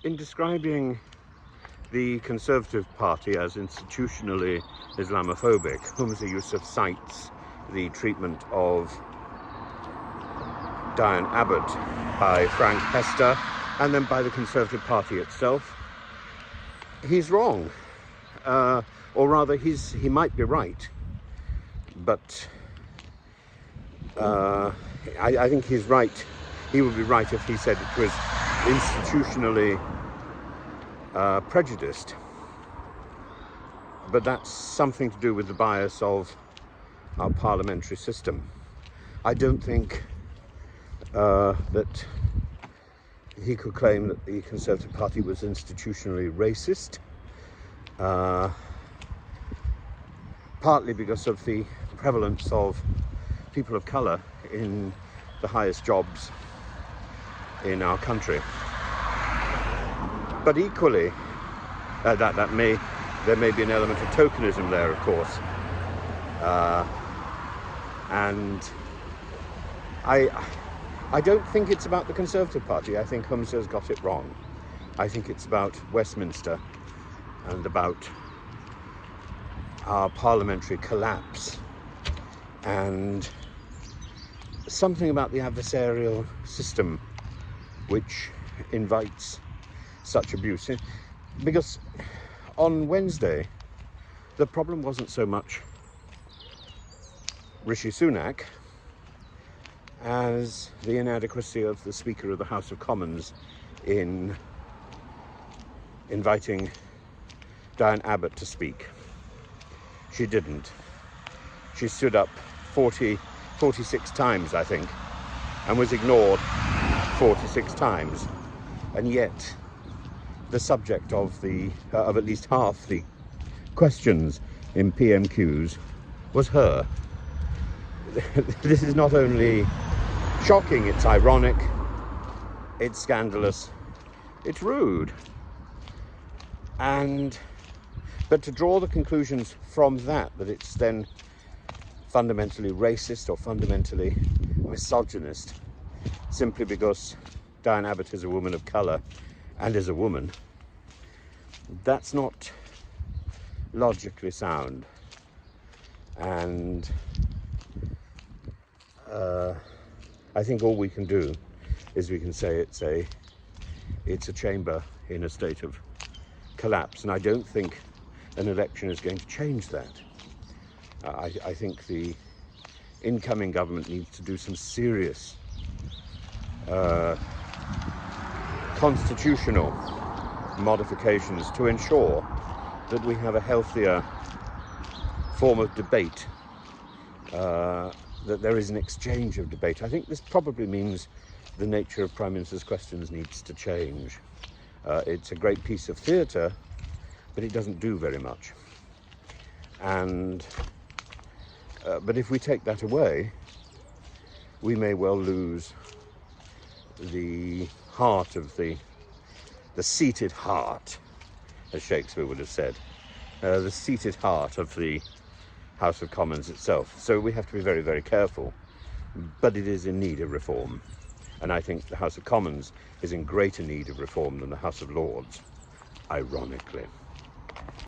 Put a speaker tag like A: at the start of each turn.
A: In describing the Conservative Party as institutionally Islamophobic, Humza Yousaf cites the treatment of Diane Abbott by Frank Hester and then by the Conservative Party itself. He's wrong, or rather he might be right, but I think he's right. He would be right if he said it was institutionally prejudiced, but that's something to do with the bias of our parliamentary system. I don't think that he could claim that the Conservative Party was institutionally racist, partly because of the prevalence of people of colour in the highest jobs in our country. But equally, there may be an element of tokenism there, of course, and I don't think it's about the Conservative Party. I think Humza's got it wrong. I think it's about Westminster and about our parliamentary collapse and something about the adversarial system which invites such abuse. Because on Wednesday, the problem wasn't so much Rishi Sunak as the inadequacy of the Speaker of the House of Commons in inviting Diane Abbott to speak. She didn't. She stood up 46 times, I think, and was ignored 46 times. And yet, the subject of at least half the questions in PMQs was her. This is not only shocking, it's ironic, it's scandalous, it's rude. But to draw the conclusions from that it's then fundamentally racist or fundamentally misogynist, simply because Diane Abbott is a woman of colour and is a woman, that's not logically sound. And I think all we can do is we can say it's a chamber in a state of collapse, and I don't think an election is going to change that. I think the incoming government needs to do some serious constitutional modifications to ensure that we have a healthier form of debate, that there is an exchange of debate. I think this probably means the nature of Prime Minister's questions needs to change. It's a great piece of theatre, but it doesn't do very much. But if we take that away, we may well lose the heart of the seated heart, as Shakespeare would have said, the seated heart of the House of Commons itself. So we have to be very, very careful, but it is in need of reform. And I think the House of Commons is in greater need of reform than the House of Lords, ironically.